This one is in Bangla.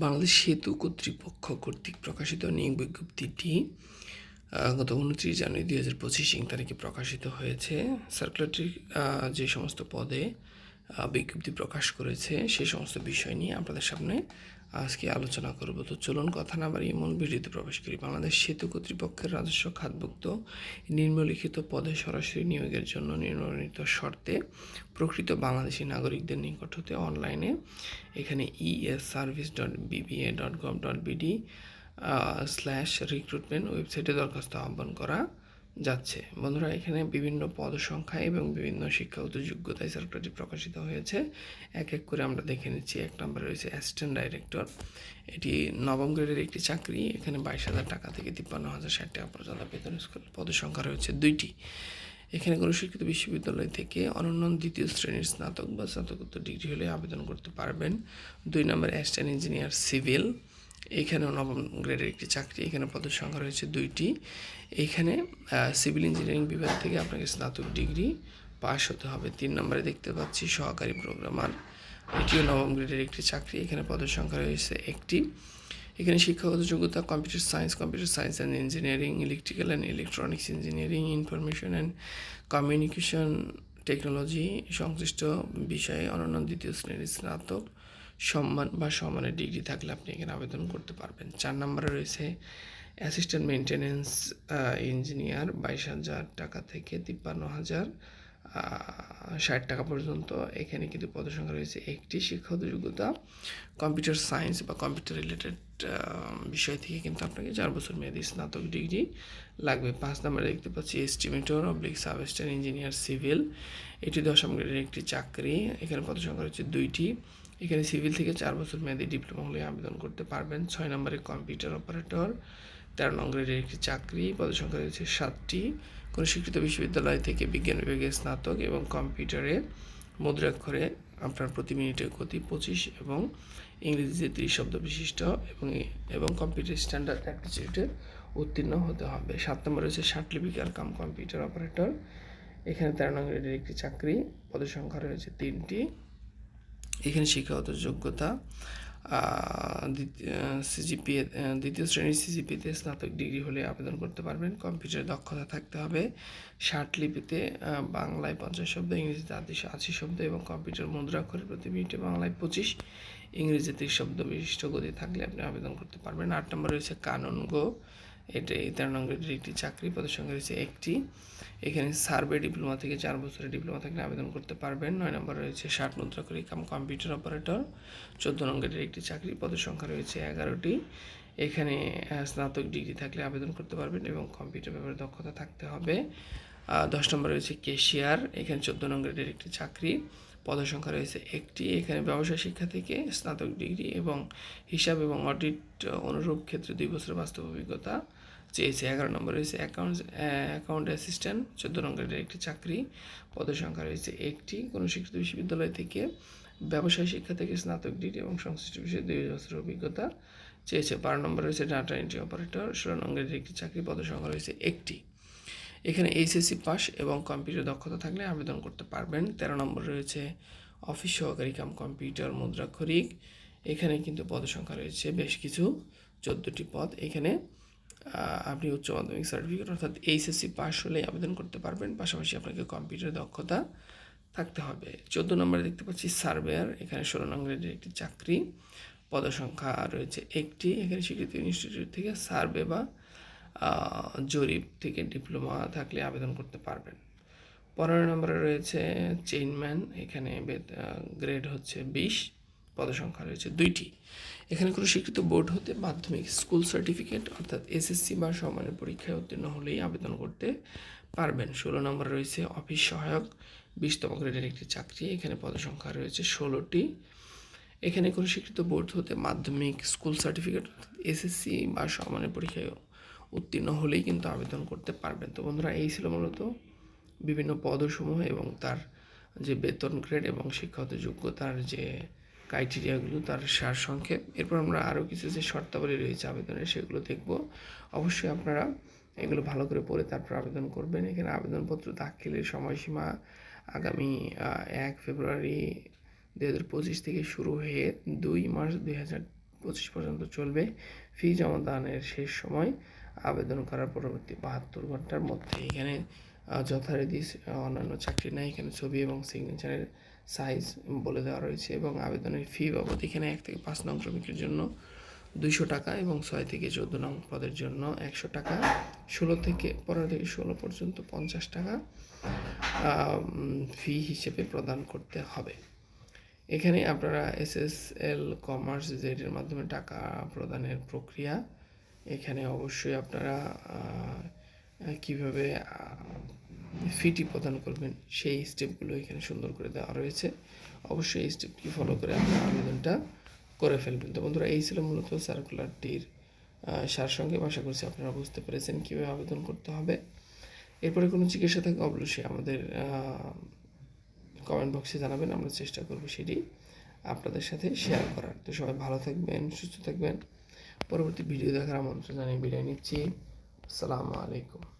বাংলাদেশ সেতু কর্তৃপক্ষ কর্তৃক প্রকাশিত নিয়োগ বিজ্ঞপ্তিটি গত 29 জানুয়ারি 2025 তারিখে প্রকাশিত হয়েছে। সার্কুলারটি যে সমস্ত পদে বিজ্ঞপ্তি প্রকাশ করেছে সে সমস্ত বিষয় নিয়ে আপনাদের সামনে আজকে আলোচনা করব। তো চলুন কথা না বাড়িয়ে মূল ভিডিওতে প্রবেশ করি। বাংলাদেশ সেতু কর্তৃপক্ষের রাজস্ব খাতভুক্ত নিম্নলিখিত পদে সরাসরি নিয়োগের জন্য নির্ধারিত শর্তে প্রকৃত বাংলাদেশি নাগরিকদের নিকট হতে অনলাইনে এখানে es.service.bba.gov.bd/recruitment ওয়েবসাইটে দরখাস্ত আহ্বান করা যাচ্ছে। বন্ধুরা, এখানে বিভিন্ন পদ সংখ্যা এবং বিভিন্ন শিক্ষাগত যোগ্যতায় সার্কুলারটি প্রকাশিত হয়েছে। এক এক করে আমরা দেখে নিচ্ছি। 1 নম্বরে রয়েছে অ্যাসিস্ট্যান্ট ডাইরেক্টর। এটি নবম গ্রেডের একটি চাকরি। এখানে 22,000 টাকা থেকে 53,060 টাকা পর্যন্ত বেতন স্কেল। পদের সংখ্যা রয়েছে 2টি। এখানে কোনো স্বীকৃত বিশ্ববিদ্যালয় থেকে অনন্য 2য় শ্রেণীর স্নাতক বা স্নাতকোত্তর ডিগ্রি হলে আবেদন করতে পারবেন। 2 নম্বর অ্যাসিস্ট্যান্ট ইঞ্জিনিয়ার সিভিল। এখানেও নবম গ্রেডের একটি চাকরি। এখানে পদের সংখ্যা রয়েছে 2টি। এখানে সিভিল ইঞ্জিনিয়ারিং বিভাগ থেকে আপনাকে স্নাতক ডিগ্রি পাস হতে হবে। 3 নম্বরে দেখতে পাচ্ছি সহকারী প্রোগ্রামার। এটিও নবম গ্রেডের একটি চাকরি। এখানে পদের সংখ্যা রয়েছে 1টি। এখানে শিক্ষাগত যোগ্যতা computer science and engineering, electrical and electronics engineering, information and communication technology সংশ্লিষ্ট বিষয়ে অনন্য 2য় শ্রেণীর স্নাতক সম্মান বা সমানের ডিগ্রি থাকলে আপনি এখানে আবেদন করতে পারবেন। 4 নম্বরে রয়েছে অ্যাসিস্ট্যান্ট মেইনটেন্যান্স ইঞ্জিনিয়ার। 22,000 টাকা থেকে 53,060 টাকা পর্যন্ত। এখানে কিন্তু পদের সংখ্যা রয়েছে 1টি। শিক্ষাগত যোগ্যতা কম্পিউটার সায়েন্স বা কম্পিউটার রিলেটেড বিষয় থেকে কিন্তু আপনাকে 4 বছর মেয়াদী স্নাতক ডিগ্রি লাগবে। 5 নম্বরে দেখতে পাচ্ছি এস্টিমেটর/সাব অ্যাসিস্ট্যান্ট ইঞ্জিনিয়ার সিভিল। এটি 10ম গ্রেডের একটি চাকরি। এখানে পদের সংখ্যা রয়েছে 2টি। এখানে সিভিল থেকে 4 বছর মেয়াদী ডিপ্লোমা হলে আবেদন করতে পারবেন। 6 নম্বরে কম্পিউটার অপারেটর। 13নং গ্রেডের একটি চাকরি। পদের সংখ্যা রয়েছে 7টি। কোনো স্বীকৃত বিশ্ববিদ্যালয় থেকে বিজ্ঞান বিভাগে স্নাতক এবং কম্পিউটারে মুদ্রাক্ষরে আপনার প্রতি মিনিটের গতি 25 এবং ইংরেজিতে 30 শব্দ বিশিষ্ট এবং কম্পিউটার স্ট্যান্ডার্ড অ্যাপটিটিউডে উত্তীর্ণ হতে হবে। 7 নম্বর রয়েছে লিপিকার কাম কম্পিউটার অপারেটর। এখানে 13নং গ্রেডের একটি চাকরি। পদের সংখ্যা রয়েছে 3টি। এখানে শিক্ষাগত যোগ্যতা দ্বিতীয় শ্রেণীর সিজিপিতে স্নাতক ডিগ্রি হলে আবেদন করতে পারবেন। কম্পিউটারে দক্ষতা থাকতে হবে। লিপিতে বাংলায় 50 শব্দ, ইংরেজিতে 80 শব্দ এবং কম্পিউটার মুদ্রাক্ষরে প্রতি মিনিটে বাংলায় 25, ইংরেজিতে 30 শব্দ বিশিষ্ট গতি থাকলে আপনি আবেদন করতে পারবেন। 8 নম্বর রয়েছে কানন গো। এটা 13নং গ্রেডের একটি চাকরি। পদের সংখ্যা রয়েছে 1টি। এখানে সার্ভে ডিপ্লোমা থেকে 4 বছরের ডিপ্লোমা থাকলে আবেদন করতে পারবেন। 9 নম্বর রয়েছে মুদ্রাক্ষরী কাম কম্পিউটার অপারেটর। 14নং গ্রেডের একটি চাকরি। পদের সংখ্যা রয়েছে 11টি। এখানে স্নাতক ডিগ্রি থাকলে আবেদন করতে পারবেন এবং কম্পিউটার ব্যাপারে দক্ষতা থাকতে হবে। 10 নম্বর রয়েছে ক্যাশিয়ার। এখানে 14নং গ্রেডের একটি চাকরি। পদের সংখ্যা রয়েছে 1টি। এখানে ব্যবসায় শিক্ষা থেকে স্নাতক ডিগ্রি এবং হিসাব এবং অডিট অনুরূপ ক্ষেত্রে 2 বছরের বাস্তব অভিজ্ঞতা চেয়েছে। 11 নম্বর রয়েছে অ্যাকাউন্ট অ্যাসিস্ট্যান্ট। 14নং গ্রেডের একটি চাকরি। পদের সংখ্যা রয়েছে 1টি। কোনো স্বীকৃত বিশ্ববিদ্যালয় থেকে ব্যবসায় শিক্ষা থেকে স্নাতক ডিগ্রি এবং সংশ্লিষ্ট বিষয়ে 2 বছরের অভিজ্ঞতা চেয়েছে। 12 নম্বর রয়েছে ডাটা এন্ট্রি অপারেটর। 16নং গ্রেডের একটি চাকরি। পদের সংখ্যা রয়েছে 1টি। এখানে এইচএসসি পাস এবং কম্পিউটার দক্ষতা থাকলে আবেদন করতে পারবেন। 13 নম্বর রয়েছে অফিস সহকারী কাম কম্পিউটার মুদ্রাক্ষরিক। এখানে কিন্তু পদের সংখ্যা রয়েছে বেশ কিছু, 14টি পদ। এখানে আপনি উচ্চ মাধ্যমিক সার্টিফিকেট অর্থাৎ এইচএসসি পাস হলে আবেদন করতে পারবেন। পাশাপাশি আপনাকে কম্পিউটার দক্ষতা থাকতে হবে। 14 নম্বরে দেখতে পাচ্ছি সার্ভেয়ার। এখানে 16নং গ্রেডের একটি চাকরি। পদের সংখ্যা রয়েছে 1টি। এখানে স্বীকৃত ইনস্টিটিউট থেকে সার্ভে বা জরিপ থেকে ডিপ্লোমা থাকলে আবেদন করতে পারবেন। 15 নম্বরে রয়েছে চেইনম্যান। এখানে গ্রেড হচ্ছে 20। পদের সংখ্যা রয়েছে 2টি। এখানে কোনো স্বীকৃত বোর্ড হতে মাধ্যমিক স্কুল সার্টিফিকেট অর্থাৎ এসএসসি বা সমমানের পরীক্ষায় উত্তীর্ণ হলেই আবেদন করতে পারবেন। 16 নম্বরে রয়েছে অফিস সহায়ক। 20তম গ্রেডের একটি চাকরি। এখানে পদের সংখ্যা রয়েছে 16টি। এখানে কোনো স্বীকৃত বোর্ড হতে মাধ্যমিক স্কুল সার্টিফিকেট এসএসসি বা সমমানের পরীক্ষায় উত্তীর্ণ হলেই কিন্তু আবেদন করতে পারবেন। তো বন্ধুরা, এই ছিল মূলত বিভিন্ন পদসমূহ এবং তার যে বেতন গ্রেড এবং শিক্ষাগত যোগ্যতার যে ক্রাইটেরিয়াগুলো তার সারসংক্ষেপ। এরপর আমরা আরও কিছু যে শর্তাবলী রয়েছে আবেদনের সেগুলো দেখব। অবশ্যই আপনারা এগুলো ভালো করে পড়ে তারপর আবেদন করবেন। এখানে আবেদনপত্র দাখিলের সময়সীমা আগামী 1 ফেব্রুয়ারি 2025 থেকে শুরু হয়ে 2 মার্চ 25 পর্যন্ত চলবে। ফি জমা দানের শেষ সময় আবেদন করার পরবর্তী 72 ঘন্টার মধ্যে। এখানে যথারীতি অন্যান্য চাকরি নাই, এখানে ছবি এবং সিগনেচারের সাইজ বলে দেওয়া রয়েছে এবং আবেদনের ফি বাবদ এখানে 1 থেকে 5 নং শ্রমিকের জন্য 200 টাকা এবং 6 থেকে 14 নং পদের জন্য 100 টাকা, 15 থেকে 16 পর্যন্ত 50 টাকা ফি হিসেবে প্রদান করতে হবে। এখানে আপনারা SSL কমার্স জেডের মাধ্যমে টাকা প্রদানের প্রক্রিয়া, এখানে অবশ্যই আপনারা কীভাবে ফিটি প্রদান করবেন সেই স্টেপগুলো এখানে সুন্দর করে দেওয়া রয়েছে। অবশ্যই এই স্টেপটি ফলো করে আপনারা আবেদনটা করে ফেলবেন। তো বন্ধুরা, এই ছিল মূলত সার্কুলারটির সারসংক্ষেপ। আশা করছি আপনারা বুঝতে পেরেছেন কীভাবে আবেদন করতে হবে। এরপরে কোনো জিজ্ঞাসা থাকে অবশ্যই আমাদের কমেন্ট বক্সে জানাবেন, আমরা চেষ্টা করব সেটি আপনাদের সাথে শেয়ার করার। তো সবাই ভালো থাকবেন, সুস্থ থাকবেন। পরবর্তী ভিডিও দেখার আমন্ত্রণ জানিয়ে বিদায় নিচ্ছি। আসসালামু আলাইকুম।